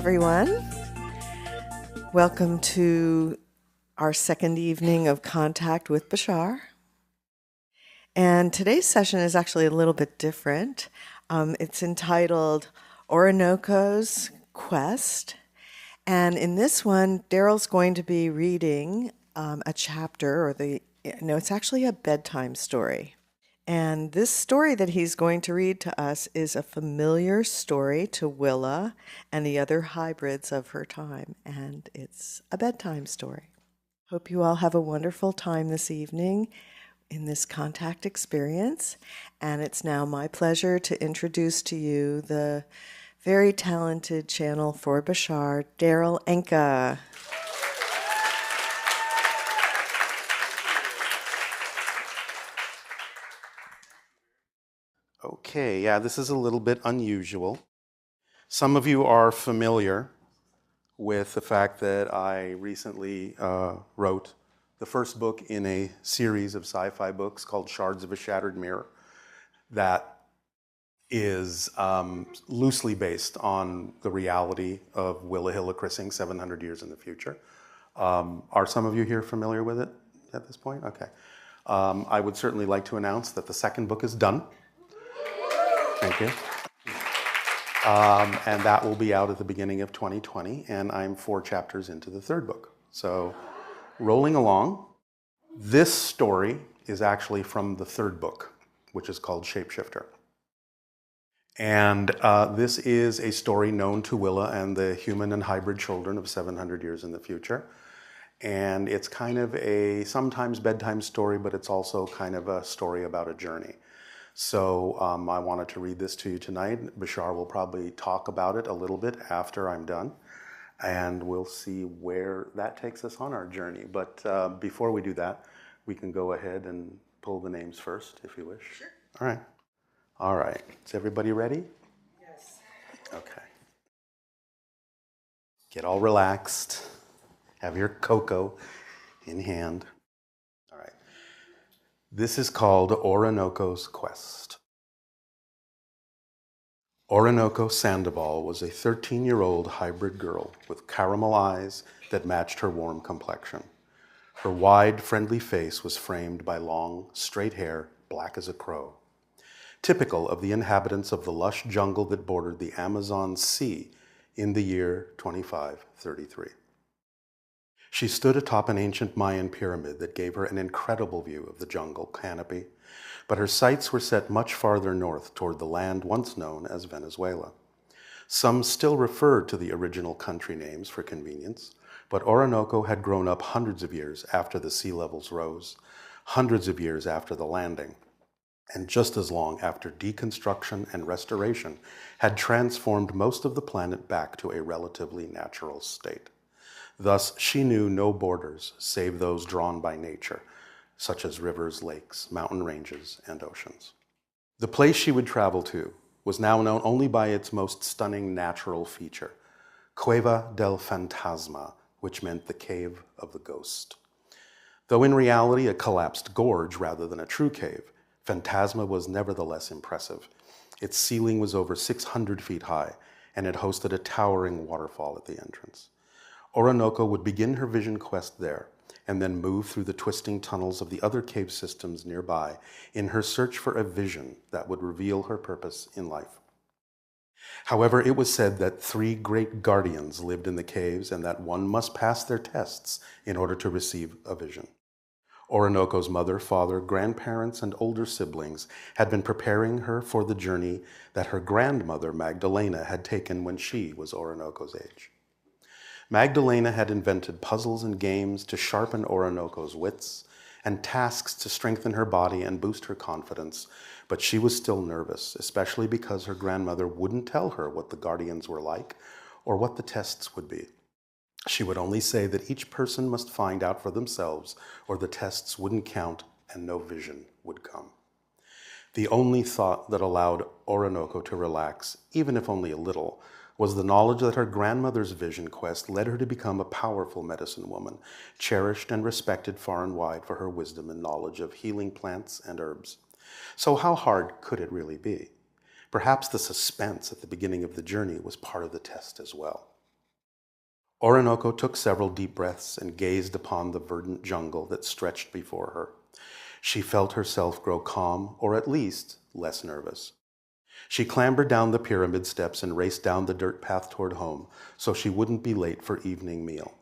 everyone. Welcome to our second evening of Contact with Bashar. And today's session is actually a little bit different. It's entitled Orinoco's Quest. And in this one, Daryl's going to be reading a chapter, it's actually a bedtime story. And this story that he's going to read to us is a familiar story to Willa and the other hybrids of her time, and it's a bedtime story. Hope you all have a wonderful time this evening in this contact experience, and it's now my pleasure to introduce to you the very talented channel for Bashar, Daryl Enka. Okay, yeah, this is a little bit unusual. Some of you are familiar with the fact that I recently wrote the first book in a series of sci-fi books called Shards of a Shattered Mirror that is loosely based on the reality of Willa Hilla 700 years in the future. Are some of you here familiar with it at this point? Okay. I would certainly like to announce that the second book is done. Thank you. And that will be out at the beginning of 2020, and I'm 4 chapters into the third book. So, rolling along, this story is actually from the third book, which is called Shapeshifter. And this is a story known to Willa and the human and hybrid children of 700 years in the future. And it's kind of a sometimes bedtime story, but it's also kind of a story about a journey. So I wanted to read this to you tonight. Bashar will probably talk about it a little bit after I'm done, and we'll see where that takes us on our journey. But before we do that, we can go ahead and pull the names first, if you wish. Sure. All right. All right. Is everybody ready? Yes. Okay. Get all relaxed. Have your cocoa in hand. All right. This is called Orinoco's Quest. Orinoco Sandoval was a 13-year-old hybrid girl with caramel eyes that matched her warm complexion. Her wide, friendly face was framed by long, straight hair, black as a crow, typical of the inhabitants of the lush jungle that bordered the Amazon Sea in the year 2533. She stood atop an ancient Mayan pyramid that gave her an incredible view of the jungle canopy, but her sights were set much farther north toward the land once known as Venezuela. Some still referred to the original country names for convenience, but Orinoco had grown up hundreds of years after the sea levels rose, hundreds of years after the landing, and just as long after deconstruction and restoration had transformed most of the planet back to a relatively natural state. Thus, she knew no borders save those drawn by nature, such as rivers, lakes, mountain ranges, and oceans. The place she would travel to was now known only by its most stunning natural feature, Cueva del Fantasma, which meant the cave of the ghost. Though in reality a collapsed gorge rather than a true cave, Fantasma was nevertheless impressive. Its ceiling was over 600 feet high, and it hosted a towering waterfall at the entrance. Orinoco would begin her vision quest there, and then move through the twisting tunnels of the other cave systems nearby in her search for a vision that would reveal her purpose in life. However, it was said that 3 great guardians lived in the caves and that one must pass their tests in order to receive a vision. Orinoco's mother, father, grandparents, and older siblings had been preparing her for the journey that her grandmother, Magdalena, had taken when she was Orinoco's age. Magdalena had invented puzzles and games to sharpen Orinoco's wits and tasks to strengthen her body and boost her confidence, but she was still nervous, especially because her grandmother wouldn't tell her what the guardians were like or what the tests would be. She would only say that each person must find out for themselves or the tests wouldn't count and no vision would come. The only thought that allowed Orinoco to relax, even if only a little, was the knowledge that her grandmother's vision quest led her to become a powerful medicine woman, cherished and respected far and wide for her wisdom and knowledge of healing plants and herbs. So how hard could it really be? Perhaps the suspense at the beginning of the journey was part of the test as well. Orinoco took several deep breaths and gazed upon the verdant jungle that stretched before her. She felt herself grow calm, or at least less nervous. She clambered down the pyramid steps and raced down the dirt path toward home so she wouldn't be late for evening meal.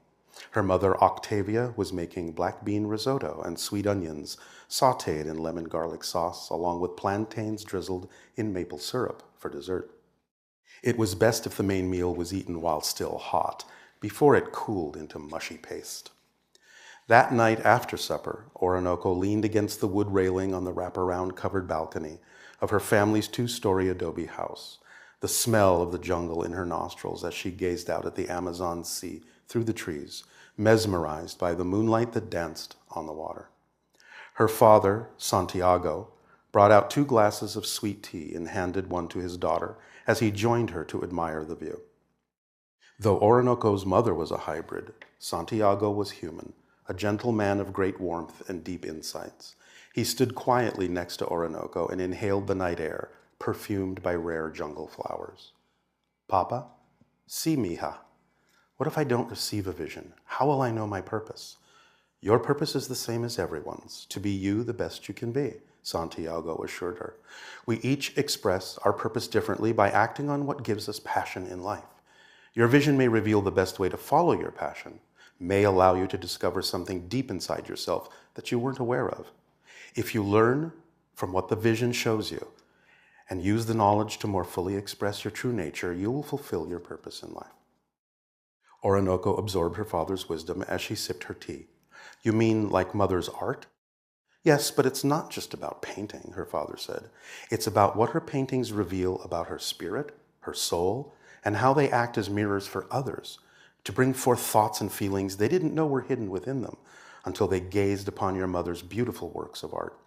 Her mother, Octavia, was making black bean risotto and sweet onions sautéed in lemon garlic sauce, along with plantains drizzled in maple syrup for dessert. It was best if the main meal was eaten while still hot, before it cooled into mushy paste. That night after supper, Orinoco leaned against the wood railing on the wraparound covered balcony of her family's two-story adobe house, the smell of the jungle in her nostrils as she gazed out at the Amazon Sea through the trees, mesmerized by the moonlight that danced on the water. Her father, Santiago, brought out 2 glasses of sweet tea and handed one to his daughter as he joined her to admire the view. Though Orinoco's mother was a hybrid, Santiago was human, a gentle man of great warmth and deep insights. He stood quietly next to Orinoco and inhaled the night air, perfumed by rare jungle flowers. Papa, see, mija. What if I don't receive a vision? How will I know my purpose? Your purpose is the same as everyone's, to be you the best you can be, Santiago assured her. We each express our purpose differently by acting on what gives us passion in life. Your vision may reveal the best way to follow your passion, may allow you to discover something deep inside yourself that you weren't aware of. If you learn from what the vision shows you and use the knowledge to more fully express your true nature, you will fulfill your purpose in life. Orinoco absorbed her father's wisdom as she sipped her tea. You mean like mother's art? Yes, but it's not just about painting, her father said. It's about what her paintings reveal about her spirit, her soul, and how they act as mirrors for others, to bring forth thoughts and feelings they didn't know were hidden within them until they gazed upon your mother's beautiful works of art.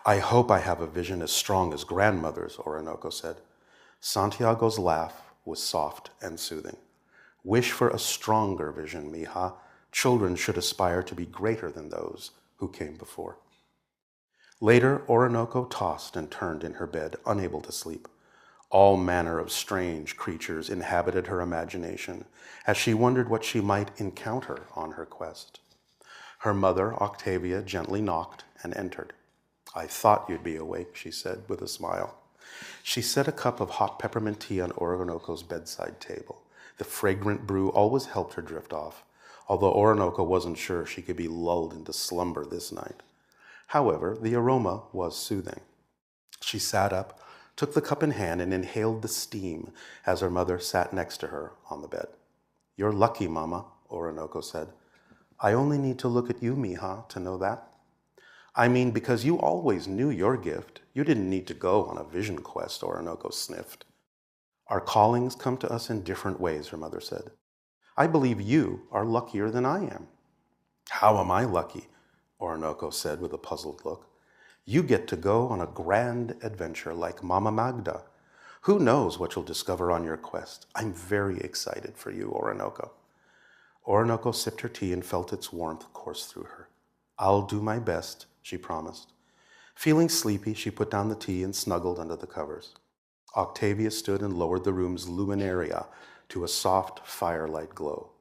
I hope I have a vision as strong as grandmother's, Orinoco said. Santiago's laugh was soft and soothing. Wish for a stronger vision, mija. Children should aspire to be greater than those who came before. Later, Orinoco tossed and turned in her bed, unable to sleep. All manner of strange creatures inhabited her imagination as she wondered what she might encounter on her quest. Her mother, Octavia, gently knocked and entered. I thought you'd be awake, she said with a smile. She set a cup of hot peppermint tea on Orinoco's bedside table. The fragrant brew always helped her drift off, although Orinoco wasn't sure she could be lulled into slumber this night. However, the aroma was soothing. She sat up, took the cup in hand, and inhaled the steam as her mother sat next to her on the bed. You're lucky, Mama, Orinoco said. I only need to look at you, mija, to know that. I mean, because you always knew your gift. You didn't need to go on a vision quest, Orinoco sniffed. Our callings come to us in different ways, her mother said. I believe you are luckier than I am. How am I lucky? Orinoco said with a puzzled look. You get to go on a grand adventure like Mama Magda. Who knows what you'll discover on your quest? I'm very excited for you, Orinoco. Orinoco sipped her tea and felt its warmth course through her. I'll do my best, she promised. Feeling sleepy, she put down the tea and snuggled under the covers. Octavia stood and lowered the room's luminaria to a soft firelight glow.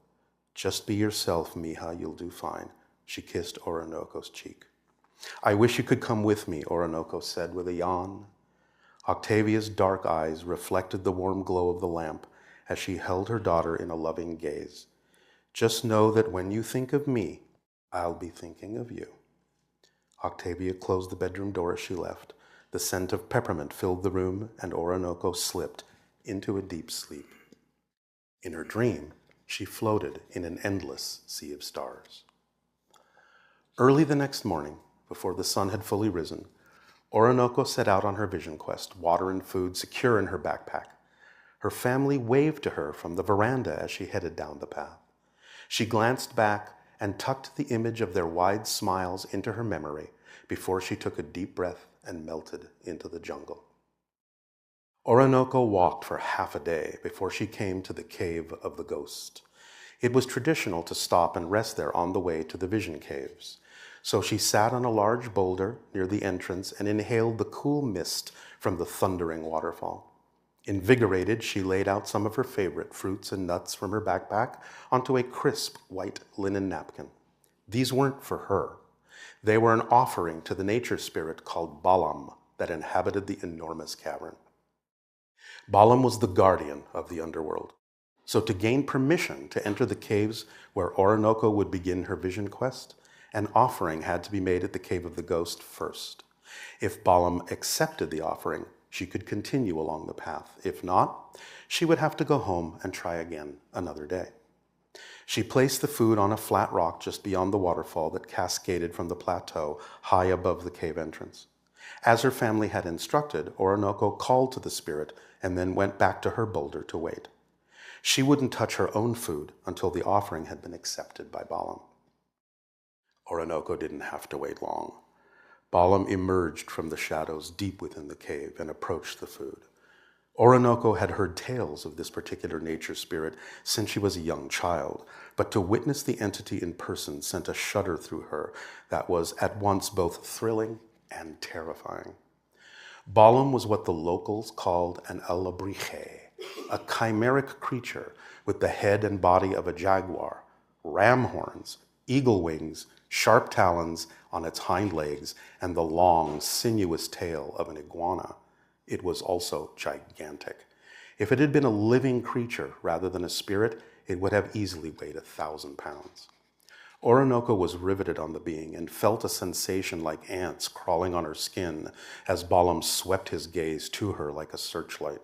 Just be yourself, mija, you'll do fine, she kissed Orinoco's cheek. I wish you could come with me, Orinoco said with a yawn. Octavia's dark eyes reflected the warm glow of the lamp as she held her daughter in a loving gaze. Just know that when you think of me, I'll be thinking of you. Octavia closed the bedroom door as she left. The scent of peppermint filled the room, and Orinoco slipped into a deep sleep. In her dream, she floated in an endless sea of stars. Early the next morning, before the sun had fully risen, Orinoco set out on her vision quest, water and food secure in her backpack. Her family waved to her from the veranda as she headed down the path. She glanced back and tucked the image of their wide smiles into her memory before she took a deep breath and melted into the jungle. Orinoco walked for half a day before she came to the Cave of the Ghost. It was traditional to stop and rest there on the way to the Vision Caves. So she sat on a large boulder near the entrance and inhaled the cool mist from the thundering waterfall. Invigorated, she laid out some of her favorite fruits and nuts from her backpack onto a crisp white linen napkin. These weren't for her. They were an offering to the nature spirit called Balam that inhabited the enormous cavern. Balam was the guardian of the underworld. So to gain permission to enter the caves where Orinoco would begin her vision quest, an offering had to be made at the Cave of the Ghost first. If Balam accepted the offering, she could continue along the path. If not, she would have to go home and try again another day. She placed the food on a flat rock just beyond the waterfall that cascaded from the plateau high above the cave entrance. As her family had instructed, Orinoco called to the spirit and then went back to her boulder to wait. She wouldn't touch her own food until the offering had been accepted by Balam. Orinoco didn't have to wait long. Balam emerged from the shadows deep within the cave and approached the food. Orinoco had heard tales of this particular nature spirit since she was a young child, but to witness the entity in person sent a shudder through her that was at once both thrilling and terrifying. Balam was what the locals called an alabrije, a chimeric creature with the head and body of a jaguar, ram horns, eagle wings, sharp talons on its hind legs, and the long, sinuous tail of an iguana. It was also gigantic. If it had been a living creature rather than a spirit, it would have easily weighed 1,000 pounds. Orinoco was riveted on the being and felt a sensation like ants crawling on her skin as Balam swept his gaze to her like a searchlight.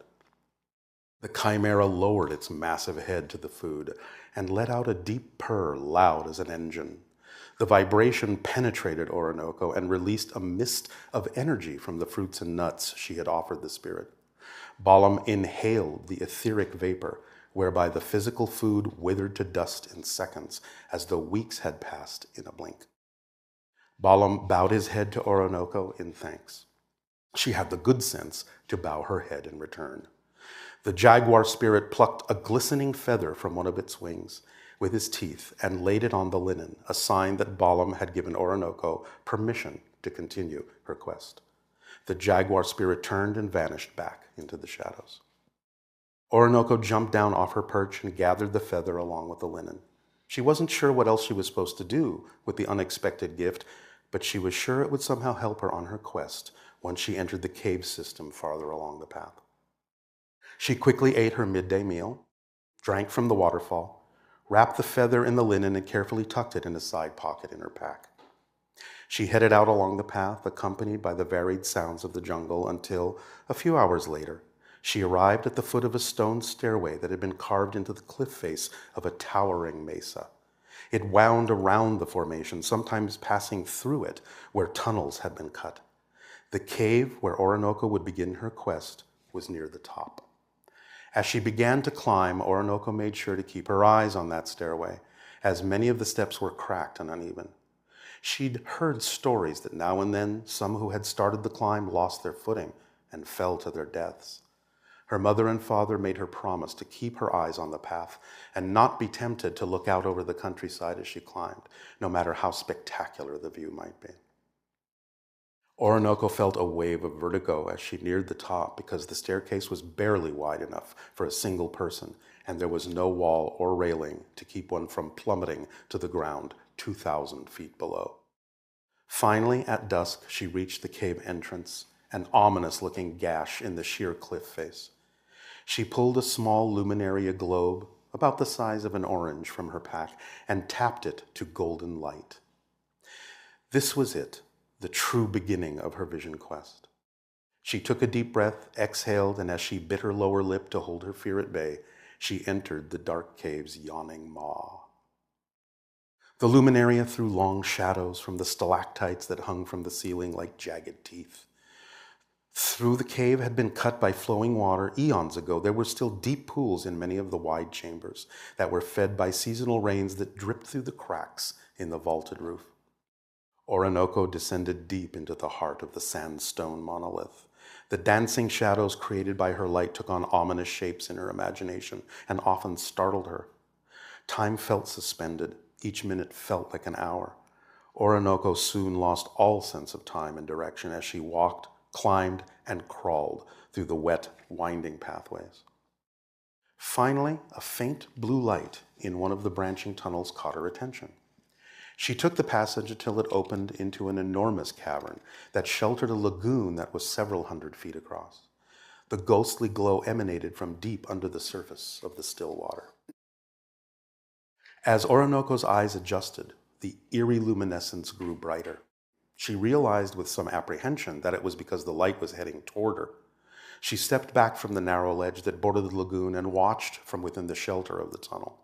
The chimera lowered its massive head to the food and let out a deep purr loud as an engine. The vibration penetrated Orinoco and released a mist of energy from the fruits and nuts she had offered the spirit. Balam inhaled the etheric vapor, whereby the physical food withered to dust in seconds, as though weeks had passed in a blink. Balam bowed his head to Orinoco in thanks. She had the good sense to bow her head in return. The jaguar spirit plucked a glistening feather from one of its wings with his teeth and laid it on the linen, a sign that Balam had given Orinoco permission to continue her quest. The jaguar spirit turned and vanished back into the shadows. Orinoco jumped down off her perch and gathered the feather along with the linen. She wasn't sure what else she was supposed to do with the unexpected gift, but she was sure it would somehow help her on her quest once she entered the cave system farther along the path. She quickly ate her midday meal, drank from the waterfall, wrapped the feather in the linen and carefully tucked it in a side pocket in her pack. She headed out along the path, accompanied by the varied sounds of the jungle, until, a few hours later, she arrived at the foot of a stone stairway that had been carved into the cliff face of a towering mesa. It wound around the formation, sometimes passing through it where tunnels had been cut. The cave where Orinoco would begin her quest was near the top. As she began to climb, Orinoco made sure to keep her eyes on that stairway, as many of the steps were cracked and uneven. She'd heard stories that now and then some who had started the climb lost their footing and fell to their deaths. Her mother and father made her promise to keep her eyes on the path and not be tempted to look out over the countryside as she climbed, no matter how spectacular the view might be. Orinoco felt a wave of vertigo as she neared the top because the staircase was barely wide enough for a single person, and there was no wall or railing to keep one from plummeting to the ground 2,000 feet below. Finally, at dusk, she reached the cave entrance, an ominous-looking gash in the sheer cliff face. She pulled a small luminaria globe, about the size of an orange, from her pack and tapped it to golden light. This was it, the true beginning of her vision quest. She took a deep breath, exhaled, and as she bit her lower lip to hold her fear at bay, she entered the dark cave's yawning maw. The luminaria threw long shadows from the stalactites that hung from the ceiling like jagged teeth. Through the cave had been cut by flowing water eons ago. There were still deep pools in many of the wide chambers that were fed by seasonal rains that dripped through the cracks in the vaulted roof. Orinoco descended deep into the heart of the sandstone monolith. The dancing shadows created by her light took on ominous shapes in her imagination and often startled her. Time felt suspended. Each minute felt like an hour. Orinoco soon lost all sense of time and direction as she walked climbed, and crawled through the wet, winding pathways. Finally, a faint blue light in one of the branching tunnels caught her attention. She took the passage until it opened into an enormous cavern that sheltered a lagoon that was several hundred feet across. The ghostly glow emanated from deep under the surface of the still water. As Orinoco's eyes adjusted, the eerie luminescence grew brighter. She realized with some apprehension that it was because the light was heading toward her. She stepped back from the narrow ledge that bordered the lagoon and watched from within the shelter of the tunnel.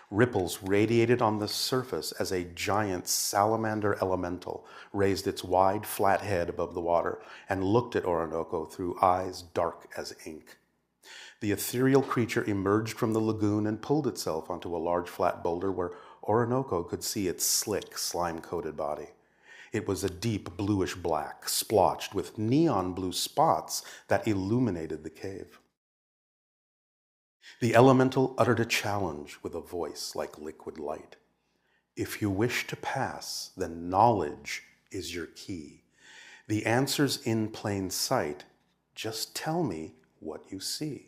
Ripples radiated on the surface as a giant salamander elemental raised its wide, flat head above the water and looked at Orinoco through eyes dark as ink. The ethereal creature emerged from the lagoon and pulled itself onto a large flat boulder where Orinoco could see its slick, slime-coated body. It was a deep bluish black, splotched with neon blue spots that illuminated the cave. The elemental uttered a challenge with a voice like liquid light. If you wish to pass, then knowledge is your key. The answer's in plain sight. Just tell me what you see.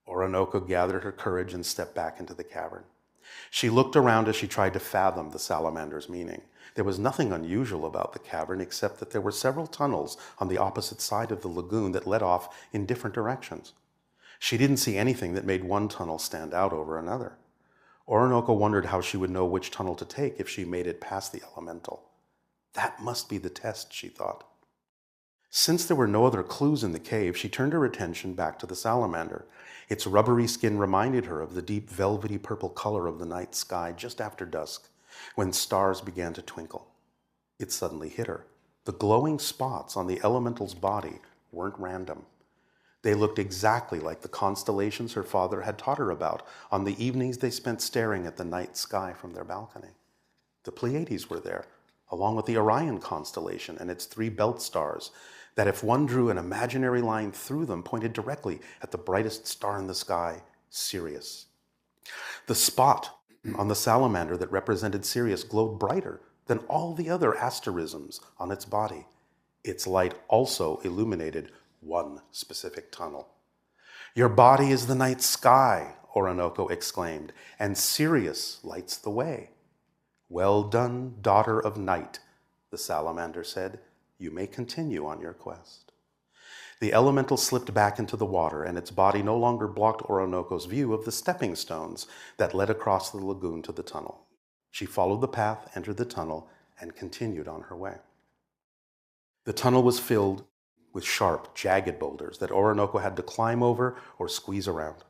Orinoco gathered her courage and stepped back into the cavern. She looked around as she tried to fathom the salamander's meaning. There was nothing unusual about the cavern except that there were several tunnels on the opposite side of the lagoon that led off in different directions. She didn't see anything that made one tunnel stand out over another. Orinoco wondered how she would know which tunnel to take if she made it past the elemental. That must be the test, she thought. Since there were no other clues in the cave, she turned her attention back to the salamander. Its rubbery skin reminded her of the deep velvety purple color of the night sky just after dusk, when stars began to twinkle. It suddenly hit her. The glowing spots on the elemental's body weren't random. They looked exactly like the constellations her father had taught her about on the evenings they spent staring at the night sky from their balcony. The Pleiades were there, along with the Orion constellation and its 3 belt stars, that if one drew an imaginary line through them, pointed directly at the brightest star in the sky, Sirius. The spot on the salamander that represented Sirius glowed brighter than all the other asterisms on its body. Its light also illuminated one specific tunnel. Your body is the night sky, Orinoco exclaimed, and Sirius lights the way. Well done, daughter of night, the salamander said. You may continue on your quest. The elemental slipped back into the water, and its body no longer blocked Orinoco's view of the stepping stones that led across the lagoon to the tunnel. She followed the path, entered the tunnel, and continued on her way. The tunnel was filled with sharp, jagged boulders that Orinoco had to climb over or squeeze around.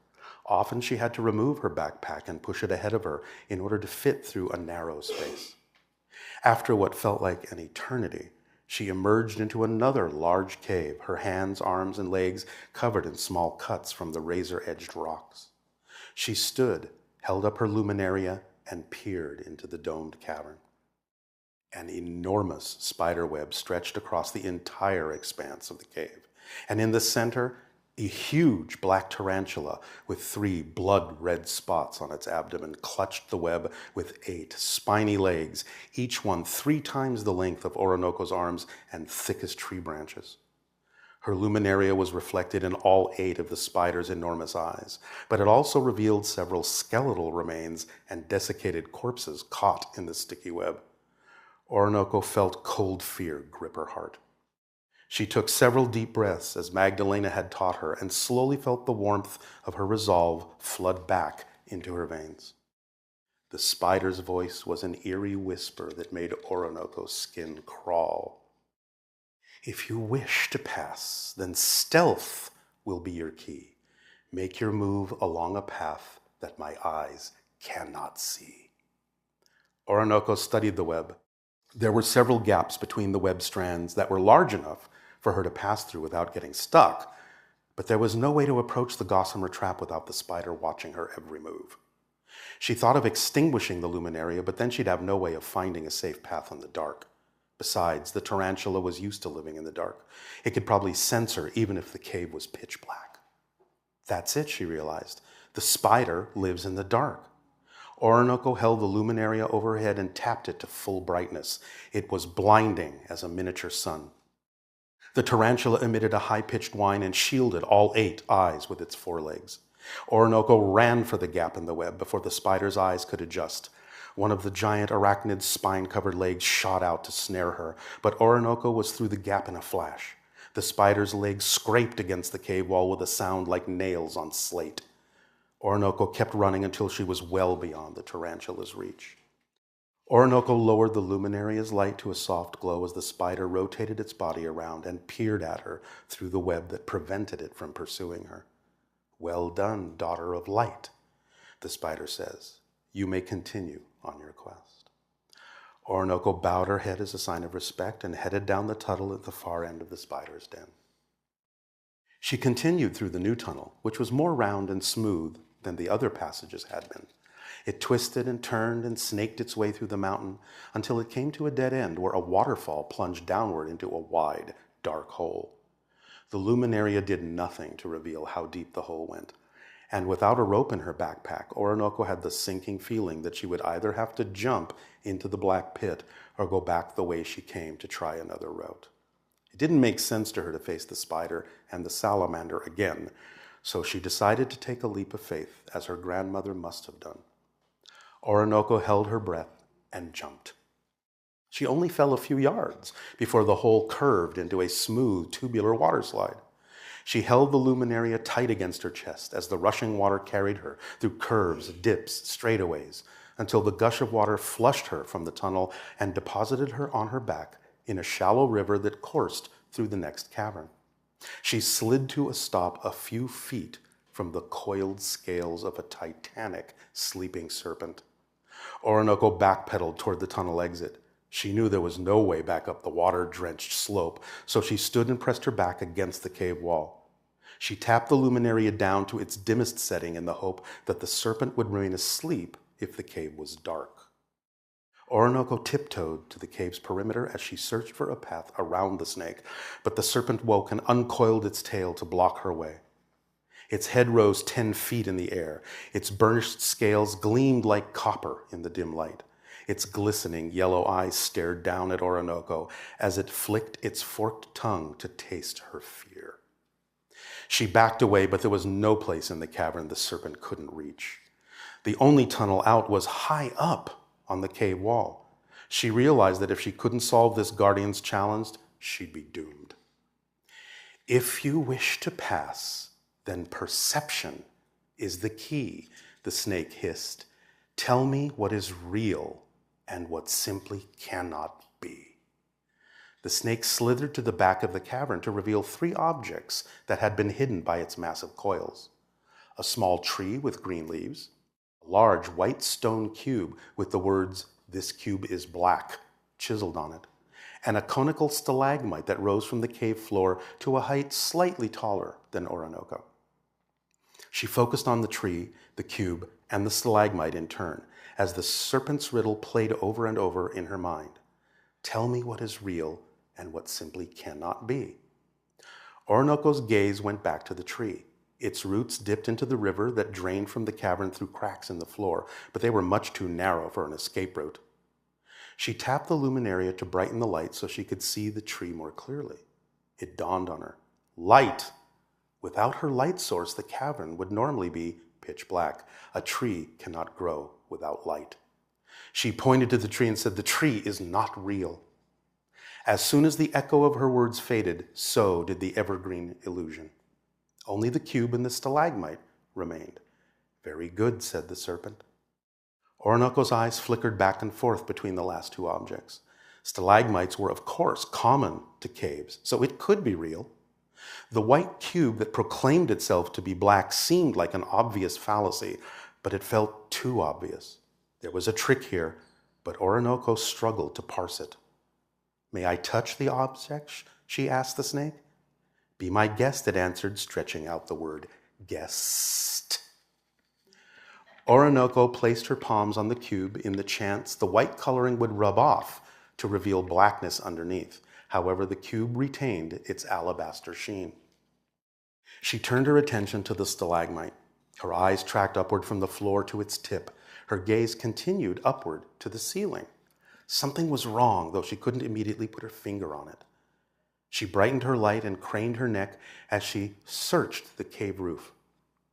Often she had to remove her backpack and push it ahead of her in order to fit through a narrow space. After what felt like an eternity, she emerged into another large cave, her hands, arms, and legs covered in small cuts from the razor-edged rocks. She stood, held up her luminaria, and peered into the domed cavern. An enormous spider web stretched across the entire expanse of the cave, and in the center, a huge black tarantula with 3 blood-red spots on its abdomen clutched the web with 8 spiny legs, each one 3 times the length of Orinoco's arms and thick as tree branches. Her luminaria was reflected in all 8 of the spider's enormous eyes, but it also revealed several skeletal remains and desiccated corpses caught in the sticky web. Orinoco felt cold fear grip her heart. She took several deep breaths as Magdalena had taught her and slowly felt the warmth of her resolve flood back into her veins. The spider's voice was an eerie whisper that made Orinoco's skin crawl. If you wish to pass, then stealth will be your key. Make your move along a path that my eyes cannot see. Orinoco studied the web. There were several gaps between the web strands that were large enough for her to pass through without getting stuck, but there was no way to approach the gossamer trap without the spider watching her every move. She thought of extinguishing the luminaria, but then she'd have no way of finding a safe path in the dark. Besides, the tarantula was used to living in the dark. It could probably sense her even if the cave was pitch black. That's it, she realized. The spider lives in the dark. Orinoco held the luminaria overhead and tapped it to full brightness. It was blinding as a miniature sun. The tarantula emitted a high-pitched whine and shielded all 8 eyes with its forelegs. Orinoco ran for the gap in the web before the spider's eyes could adjust. One of the giant arachnid's spine-covered legs shot out to snare her, but Orinoco was through the gap in a flash. The spider's legs scraped against the cave wall with a sound like nails on slate. Orinoco kept running until she was well beyond the tarantula's reach. Orinoco lowered the luminaria's light to a soft glow as the spider rotated its body around and peered at her through the web that prevented it from pursuing her. "Well done, daughter of light," the spider says. "You may continue on your quest." Orinoco bowed her head as a sign of respect and headed down the tunnel at the far end of the spider's den. She continued through the new tunnel, which was more round and smooth than the other passages had been. It twisted and turned and snaked its way through the mountain until it came to a dead end where a waterfall plunged downward into a wide, dark hole. The luminaria did nothing to reveal how deep the hole went, and without a rope in her backpack, Orinoco had the sinking feeling that she would either have to jump into the black pit or go back the way she came to try another route. It didn't make sense to her to face the spider and the salamander again, so she decided to take a leap of faith, as her grandmother must have done. Orinoco held her breath and jumped. She only fell a few yards before the hole curved into a smooth, tubular waterslide. She held the luminaria tight against her chest as the rushing water carried her through curves, dips, straightaways, until the gush of water flushed her from the tunnel and deposited her on her back in a shallow river that coursed through the next cavern. She slid to a stop a few feet from the coiled scales of a titanic sleeping serpent. Orinoco backpedaled toward the tunnel exit. She knew there was no way back up the water-drenched slope, so she stood and pressed her back against the cave wall. She tapped the luminaria down to its dimmest setting in the hope that the serpent would remain asleep if the cave was dark. Orinoco tiptoed to the cave's perimeter as she searched for a path around the snake, but the serpent woke and uncoiled its tail to block her way. Its head rose 10 feet in the air. Its burnished scales gleamed like copper in the dim light. Its glistening yellow eyes stared down at Orinoco as it flicked its forked tongue to taste her fear. She backed away, but there was no place in the cavern the serpent couldn't reach. The only tunnel out was high up on the cave wall. She realized that if she couldn't solve this guardian's challenge, she'd be doomed. "If you wish to pass, then perception is the key," the snake hissed. "Tell me what is real and what simply cannot be." The snake slithered to the back of the cavern to reveal 3 objects that had been hidden by its massive coils. A small tree with green leaves, a large white stone cube with the words, "This cube is black," chiseled on it, and a conical stalagmite that rose from the cave floor to a height slightly taller than Orinoco. She focused on the tree, the cube, and the stalagmite in turn, as the serpent's riddle played over and over in her mind. Tell me what is real and what simply cannot be. Orinoco's gaze went back to the tree. Its roots dipped into the river that drained from the cavern through cracks in the floor, but they were much too narrow for an escape route. She tapped the luminaria to brighten the light so she could see the tree more clearly. It dawned on her. Light! Without her light source, the cavern would normally be pitch black. A tree cannot grow without light. She pointed to the tree and said, "The tree is not real." As soon as the echo of her words faded, so did the evergreen illusion. Only the cube and the stalagmite remained. "Very good," said the serpent. Orinoco's eyes flickered back and forth between the last 2 objects. Stalagmites were, of course, common to caves, so it could be real. The white cube that proclaimed itself to be black seemed like an obvious fallacy, but it felt too obvious. There was a trick here, but Orinoco struggled to parse it. "May I touch the object?" she asked the snake. "Be my guest," it answered, stretching out the word guest. Orinoco placed her palms on the cube in the chance the white coloring would rub off to reveal blackness underneath. However, the cube retained its alabaster sheen. She turned her attention to the stalagmite. Her eyes tracked upward from the floor to its tip. Her gaze continued upward to the ceiling. Something was wrong, though she couldn't immediately put her finger on it. She brightened her light and craned her neck as she searched the cave roof.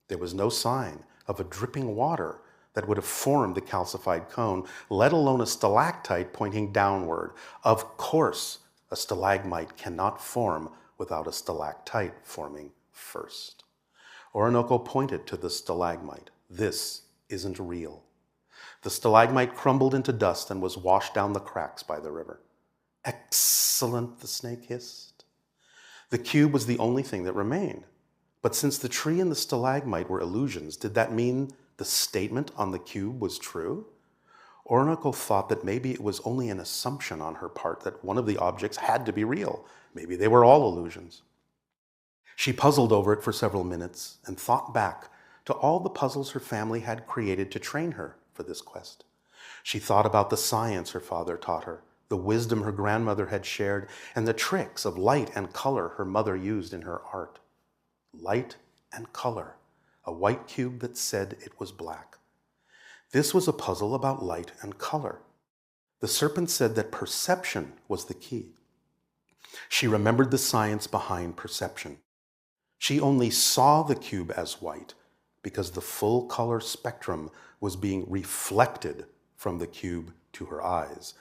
There was no sign of a dripping water that would have formed the calcified cone, let alone a stalactite pointing downward. Of course, a stalagmite cannot form without a stalactite forming first. Orinoco pointed to the stalagmite. This isn't real. The stalagmite crumbled into dust and was washed down the cracks by the river. Excellent, the snake hissed. The cube was the only thing that remained. But since the tree and the stalagmite were illusions, did that mean the statement on the cube was true? Orinoco thought that maybe it was only an assumption on her part that one of the objects had to be real. Maybe they were all illusions. She puzzled over it for several minutes and thought back to all the puzzles her family had created to train her for this quest. She thought about the science her father taught her, the wisdom her grandmother had shared, and the tricks of light and color her mother used in her art. Light and color, a white cube that said it was black. This was a puzzle about light and color. The serpent said that perception was the key. She remembered the science behind perception. She only saw the cube as white because the full color spectrum was being reflected from the cube to her eyes.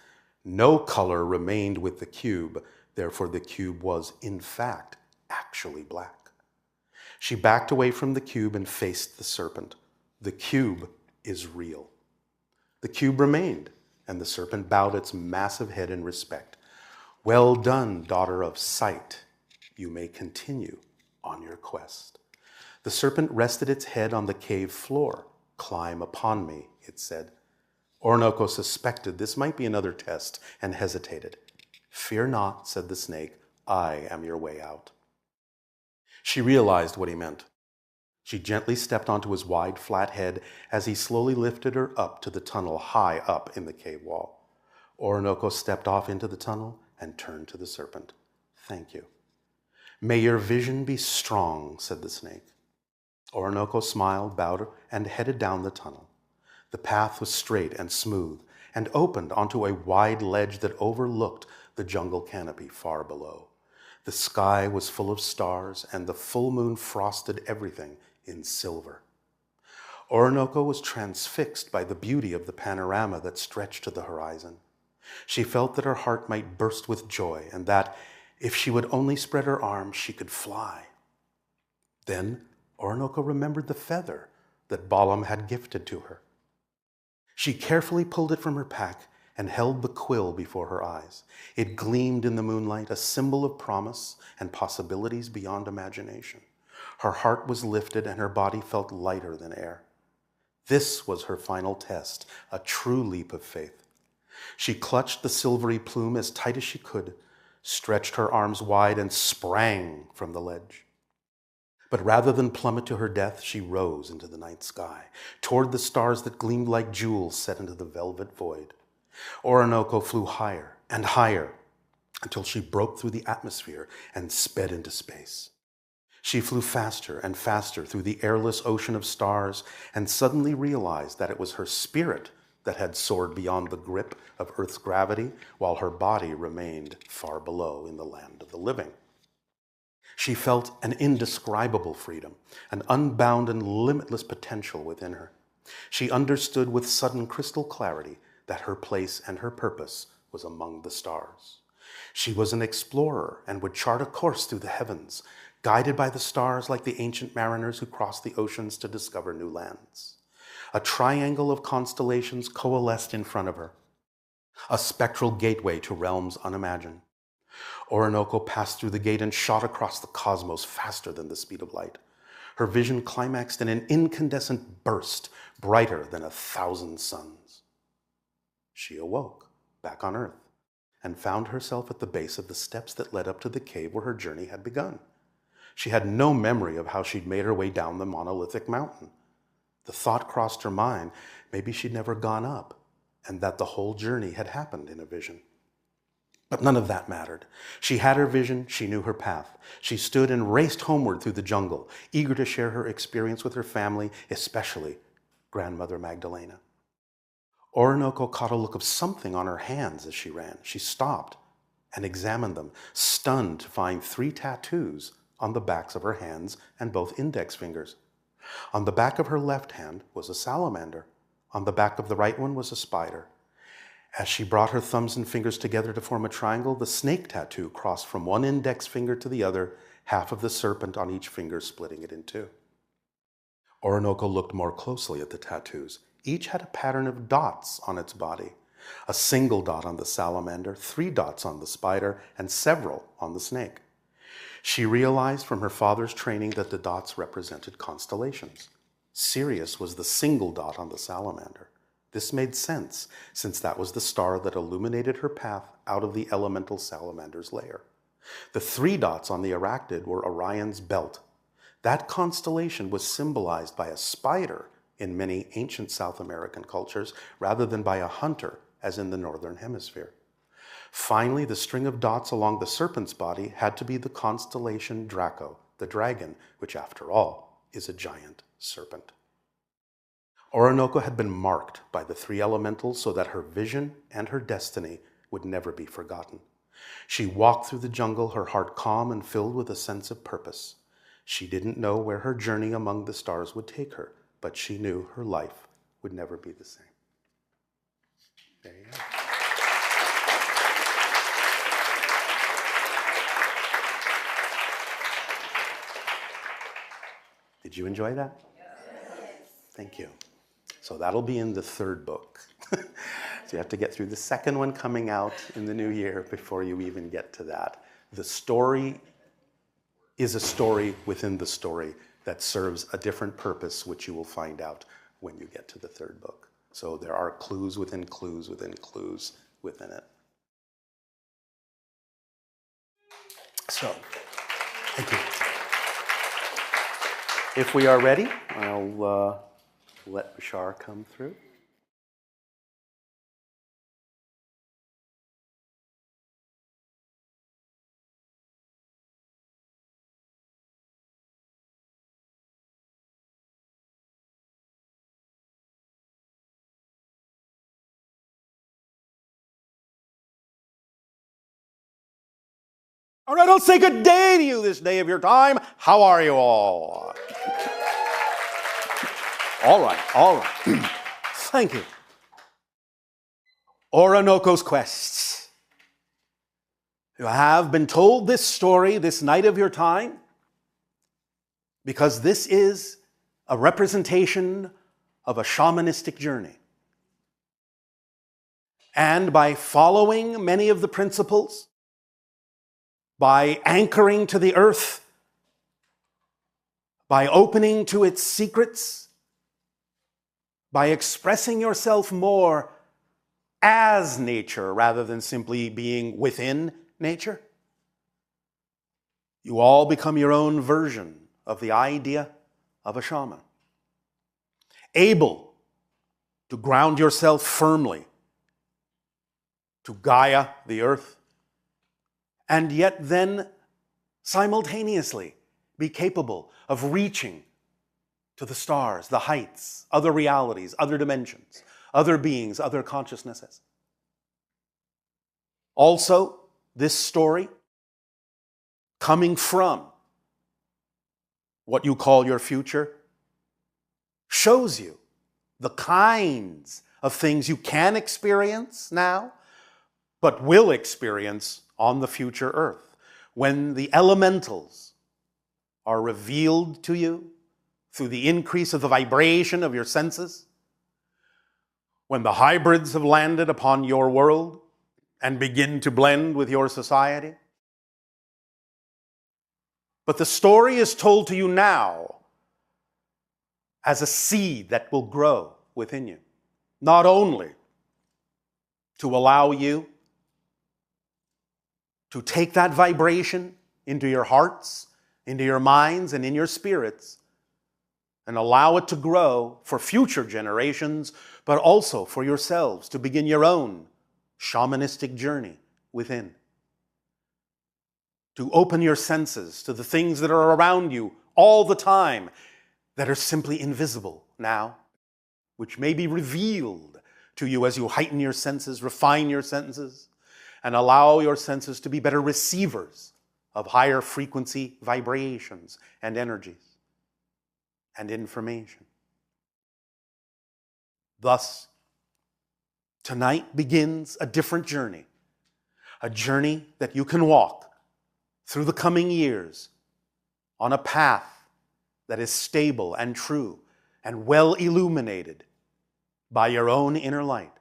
No color remained with the cube, therefore the cube was, in fact, actually black. She backed away from the cube and faced the serpent. The cube is real. The cube remained, and the serpent bowed its massive head in respect. Well done, daughter of sight. You may continue on your quest. The serpent rested its head on the cave floor. Climb upon me, it said. Orinoco suspected this might be another test and hesitated. Fear not, said the snake. I am your way out. She realized what he meant. She gently stepped onto his wide, flat head as he slowly lifted her up to the tunnel high up in the cave wall. Orinoco stepped off into the tunnel and turned to the serpent. Thank you. May your vision be strong, said the snake. Orinoco smiled, bowed, and headed down the tunnel. The path was straight and smooth and opened onto a wide ledge that overlooked the jungle canopy far below. The sky was full of stars, and the full moon frosted everything in silver. Orinoco was transfixed by the beauty of the panorama that stretched to the horizon. She felt that her heart might burst with joy, and that, if she would only spread her arms, she could fly. Then Orinoco remembered the feather that Balaam had gifted to her. She carefully pulled it from her pack and held the quill before her eyes. It gleamed in the moonlight, a symbol of promise and possibilities beyond imagination. Her heart was lifted and her body felt lighter than air. This was her final test, a true leap of faith. She clutched the silvery plume as tight as she could, stretched her arms wide, and sprang from the ledge. But rather than plummet to her death, she rose into the night sky, toward the stars that gleamed like jewels set into the velvet void. Orinoco flew higher and higher until she broke through the atmosphere and sped into space. She flew faster and faster through the airless ocean of stars and suddenly realized that it was her spirit that had soared beyond the grip of Earth's gravity, while her body remained far below in the land of the living. She felt an indescribable freedom, an unbound and limitless potential within her. She understood with sudden crystal clarity that her place and her purpose was among the stars. She was an explorer and would chart a course through the heavens, guided by the stars like the ancient mariners who crossed the oceans to discover new lands. A triangle of constellations coalesced in front of her, a spectral gateway to realms unimagined. Orinoco passed through the gate and shot across the cosmos faster than the speed of light. Her vision climaxed in an incandescent burst, brighter than 1,000 suns. She awoke, back on Earth, and found herself at the base of the steps that led up to the cave where her journey had begun. She had no memory of how she'd made her way down the monolithic mountain. The thought crossed her mind, maybe she'd never gone up, and that the whole journey had happened in a vision. But none of that mattered. She had her vision, she knew her path. She stood and raced homeward through the jungle, eager to share her experience with her family, especially Grandmother Magdalena. Orinoco caught a look of something on her hands as she ran. She stopped and examined them, stunned to find 3 tattoos on the backs of her hands and both index fingers. On the back of her left hand was a salamander. On the back of the right one was a spider. As she brought her thumbs and fingers together to form a triangle, the snake tattoo crossed from one index finger to the other, half of the serpent on each finger splitting it in two. Orinoco looked more closely at the tattoos. Each had a pattern of dots on its body. A single dot on the salamander, 3 dots on the spider, and several on the snake. She realized from her father's training that the dots represented constellations. Sirius was the single dot on the salamander. This made sense, since that was the star that illuminated her path out of the elemental salamander's lair. The 3 dots on the arachnid were Orion's belt. That constellation was symbolized by a spider in many ancient South American cultures, rather than by a hunter, as in the Northern Hemisphere. Finally, the string of dots along the serpent's body had to be the constellation Draco, the dragon, which after all is a giant serpent. Orinoco had been marked by the 3 elementals so that her vision and her destiny would never be forgotten. She walked through the jungle, her heart calm and filled with a sense of purpose. She didn't know where her journey among the stars would take her, but she knew her life would never be the same. There you go. Did you enjoy that? Yes. Thank you. So that'll be in the 3rd book. So you have to get through the 2nd one coming out in the new year before you even get to that. The story is a story within the story that serves a different purpose, which you will find out when you get to the 3rd book. So there are clues within clues within clues within it. So, thank you. If we are ready, I'll let Bashar come through. All right, I'll say good day to you this day of your time. How are you all? All right. Thank you. Orinoco's quests. You have been told this story this night of your time because this is a representation of a shamanistic journey. And by following many of the principles, by anchoring to the earth, by opening to its secrets, by expressing yourself more as nature rather than simply being within nature, you all become your own version of the idea of a shaman. Able to ground yourself firmly to Gaia, the earth, and yet then simultaneously be capable of reaching to the stars, the heights, other realities, other dimensions, other beings, other consciousnesses. Also, this story coming from what you call your future shows you the kinds of things you can experience now, but will experience on the future earth, when the elementals are revealed to you through the increase of the vibration of your senses, when the hybrids have landed upon your world and begin to blend with your society. But the story is told to you now as a seed that will grow within you, not only to allow you to take that vibration into your hearts, into your minds, and in your spirits, and allow it to grow for future generations, but also for yourselves to begin your own shamanistic journey within. To open your senses to the things that are around you all the time that are simply invisible now, which may be revealed to you as you heighten your senses, refine your senses, and allow your senses to be better receivers of higher frequency vibrations and energies and information. Thus, tonight begins a different journey, a journey that you can walk through the coming years on a path that is stable and true and well illuminated by your own inner light,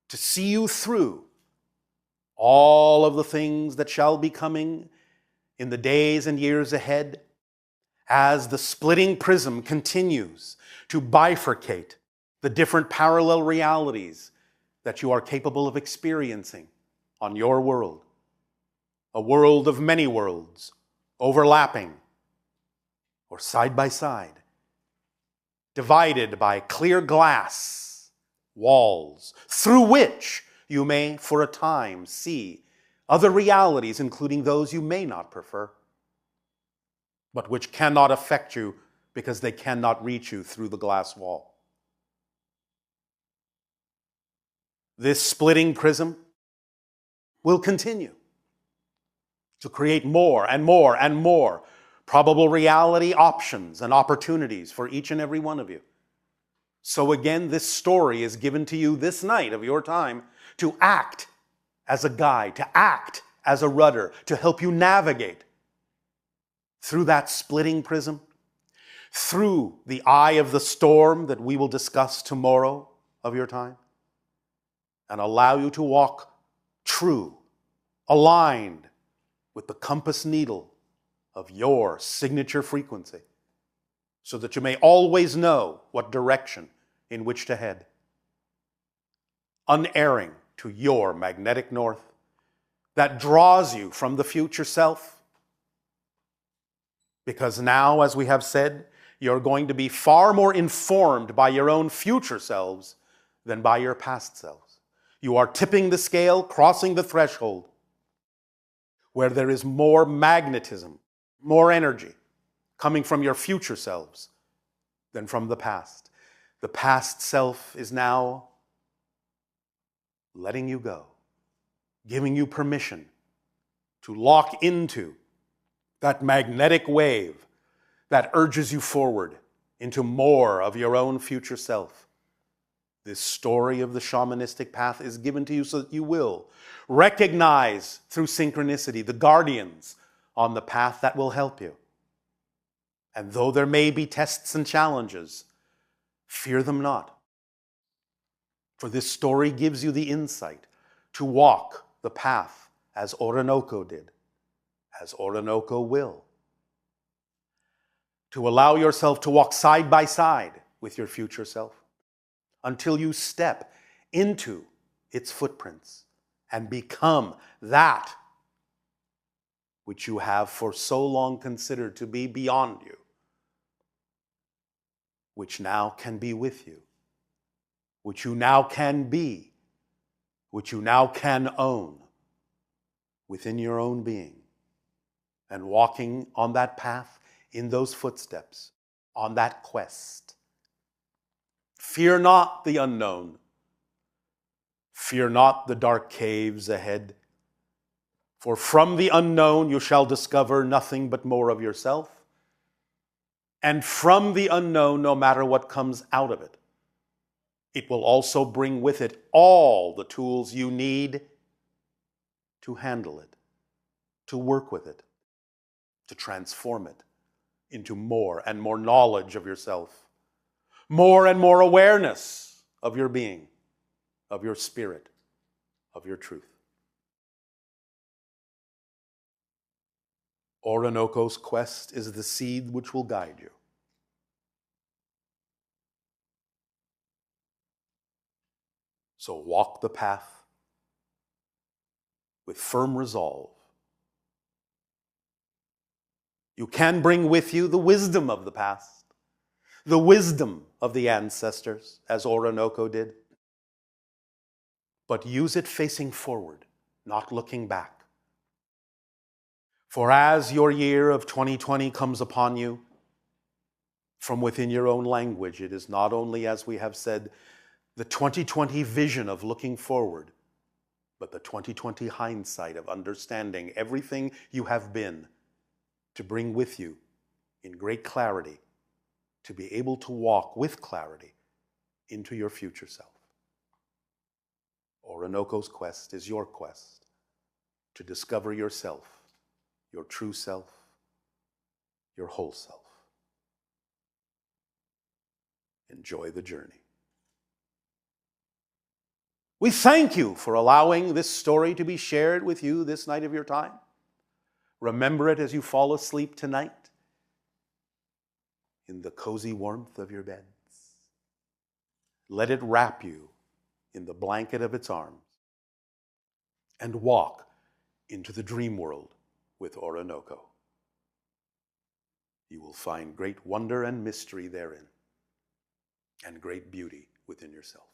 to see you through all of the things that shall be coming in the days and years ahead, as the splitting prism continues to bifurcate the different parallel realities that you are capable of experiencing on your world. A world of many worlds, overlapping or side by side, divided by clear glass walls, through which you may, for a time, see other realities, including those you may not prefer, but which cannot affect you because they cannot reach you through the glass wall. This splitting prism will continue to create more and more and more probable reality options and opportunities for each and every one of you. So again, this story is given to you this night of your time to act as a guide, to act as a rudder, to help you navigate through that splitting prism, through the eye of the storm that we will discuss tomorrow of your time, and allow you to walk true, aligned with the compass needle of your signature frequency, so that you may always know what direction in which to head, unerring to your magnetic north that draws you from the future self. Because now, as we have said, you're going to be far more informed by your own future selves than by your past selves. You are tipping the scale, crossing the threshold, where there is more magnetism, more energy coming from your future selves than from the past. The past self is now letting you go, giving you permission to lock into that magnetic wave that urges you forward into more of your own future self. This story of the shamanistic path is given to you so that you will recognize through synchronicity the guardians on the path that will help you. And though there may be tests and challenges, fear them not. For this story gives you the insight to walk the path as Orinoco did, as Orinoco will. To allow yourself to walk side by side with your future self until you step into its footprints and become that which you have for so long considered to be beyond you, which now can be with you, which you now can be, which you now can own within your own being, and walking on that path, in those footsteps, on that quest. Fear not the unknown. Fear not the dark caves ahead. For from the unknown you shall discover nothing but more of yourself. And from the unknown, no matter what comes out of it, it will also bring with it all the tools you need to handle it, to work with it, to transform it into more and more knowledge of yourself, more and more awareness of your being, of your spirit, of your truth. Orinoco's quest is the seed which will guide you. So walk the path with firm resolve. You can bring with you the wisdom of the past, the wisdom of the ancestors, as Orinoco did. But use it facing forward, not looking back. For as your year of 2020 comes upon you, from within your own language, it is not only, as we have said, the 2020 vision of looking forward, but the 2020 hindsight of understanding everything you have been to bring with you in great clarity, to be able to walk with clarity into your future self. Orinoco's quest is your quest to discover yourself, your true self, your whole self. Enjoy the journey. We thank you for allowing this story to be shared with you this night of your time. Remember it as you fall asleep tonight in the cozy warmth of your beds. Let it wrap you in the blanket of its arms and walk into the dream world with Orinoco. You will find great wonder and mystery therein and great beauty within yourself.